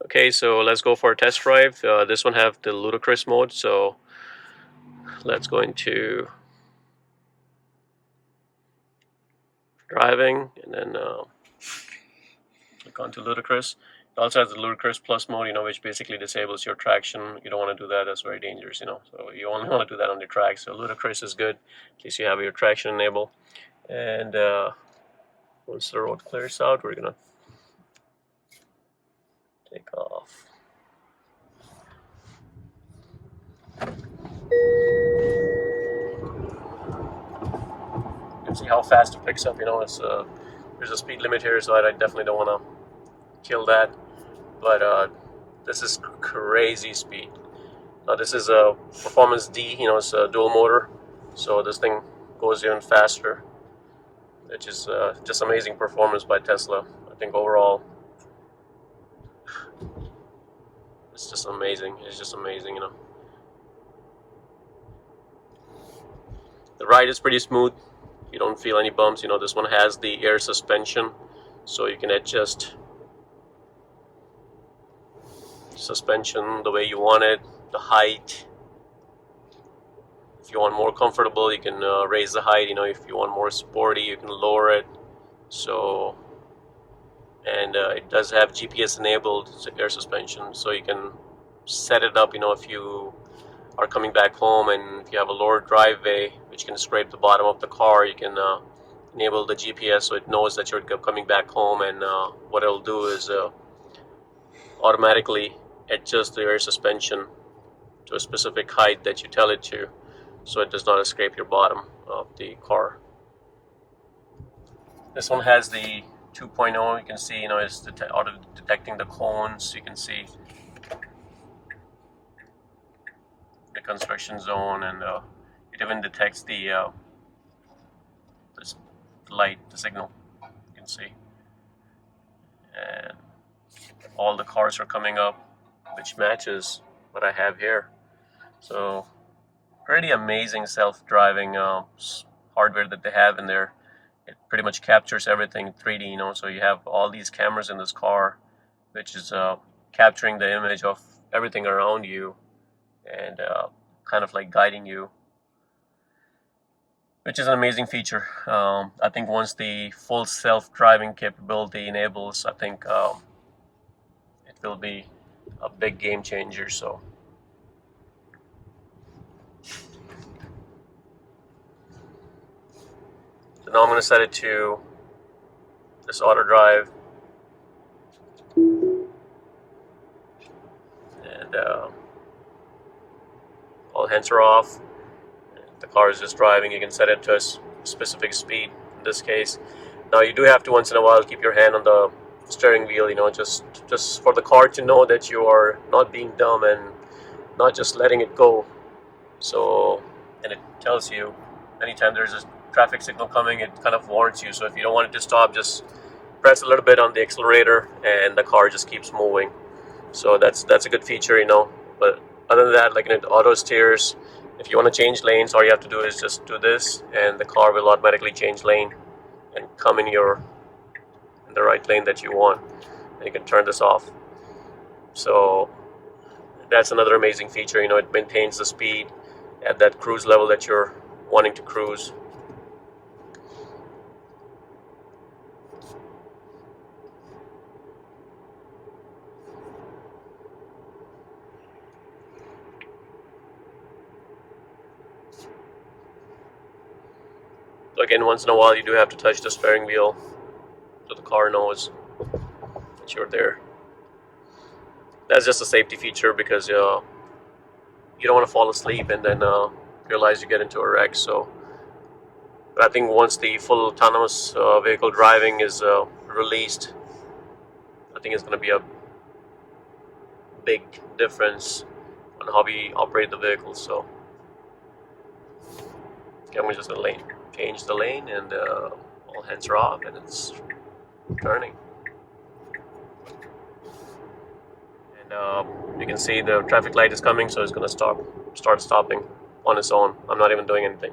Okay, so let's go for a test drive. This one have the ludicrous mode, so let's go into driving and then click onto ludicrous. It also has the ludicrous plus mode, which basically disables your traction. You don't want to do that. That's very dangerous, so you only want to do that on the track. So ludicrous is good in case you have your traction enabled. And once the road clears out, we're gonna take off. You can see how fast it picks up. It's there's a speed limit here, so I definitely don't want to kill that. But this is crazy speed. Now this is a Performance D. It's a dual motor, so this thing goes even faster, which is just amazing performance by Tesla. I think overall, it's just amazing. It's just amazing, The ride is pretty smooth. You don't feel any bumps. This one has the air suspension, so you can adjust suspension the way you want it, the height. If you want more comfortable, you can raise the height. If you want more sporty, you can lower it. So, and it does have GPS enabled air suspension, so you can set it up. If you are coming back home and if you have a lower driveway which can scrape the bottom of the car, you can enable the GPS so it knows that you're coming back home, and what it'll do is automatically adjust the air suspension to a specific height that you tell it to, so it does not scrape your bottom of the car. This one has the 2.0. You can see, it's auto detecting the cones. You can see the construction zone, and it even detects the light, the signal. You can see, and all the cars are coming up, which matches what I have here. So pretty amazing self-driving hardware that they have in there. It pretty much captures everything 3D, so you have all these cameras in this car, which is capturing the image of everything around you and kind of like guiding you, which is an amazing feature. I think once the full self-driving capability enables, I think it will be a big game changer. So now I'm going to set it to this auto drive, and all hands are off. The car is just driving. You can set it to a specific speed in this case. Now you do have to once in a while keep your hand on the steering wheel, just for the car to know that you are not being dumb and not just letting it go. So, and it tells you anytime there's a traffic signal coming, it kind of warns you. So if you don't want it to stop, just press a little bit on the accelerator and the car just keeps moving. So that's a good feature, But other than that, like it auto steers. If you want to change lanes, all you have to do is just do this, and the car will automatically change lane and come in the right lane that you want. And you can turn this off. So that's another amazing feature. It maintains the speed at that cruise level that you're wanting to cruise. So again, once in a while you do have to touch the steering wheel so the car knows that you're there. That's just a safety feature because you don't want to fall asleep and then realize you get into a wreck. So, but I think once the full autonomous vehicle driving is released, I think it's going to be a big difference on how we operate the vehicle. So, okay, I'm just going to change the lane, and all hands are off, and it's turning. You can see the traffic light is coming, so it's going to start stopping on its own. I'm not even doing anything.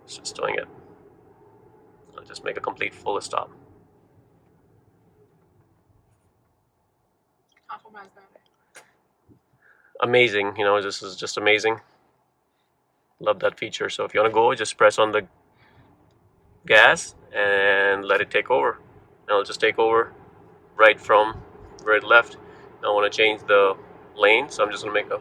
It's just doing it. I'll just make a complete full stop. Amazing, you know, this is just amazing. Love that feature. So if you want to go, just press on the gas and let it take over. And it'll just take over right from where it left. Now I want to change the lane, so I'm just going to make a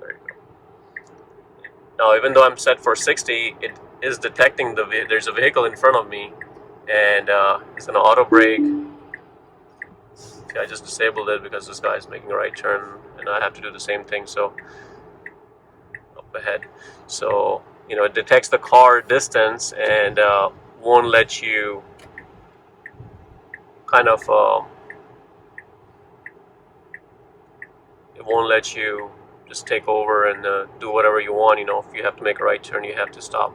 there you go. Now even though I'm set for 60, it is detecting there's a vehicle in front of me, and it's going to auto brake. Okay, I just disabled it because this guy is making a right turn and I have to do the same thing, so up ahead. So you know, it detects the car distance and won't let you kind of it won't let you just take over and do whatever you want. You know, if you have to make a right turn, you have to stop.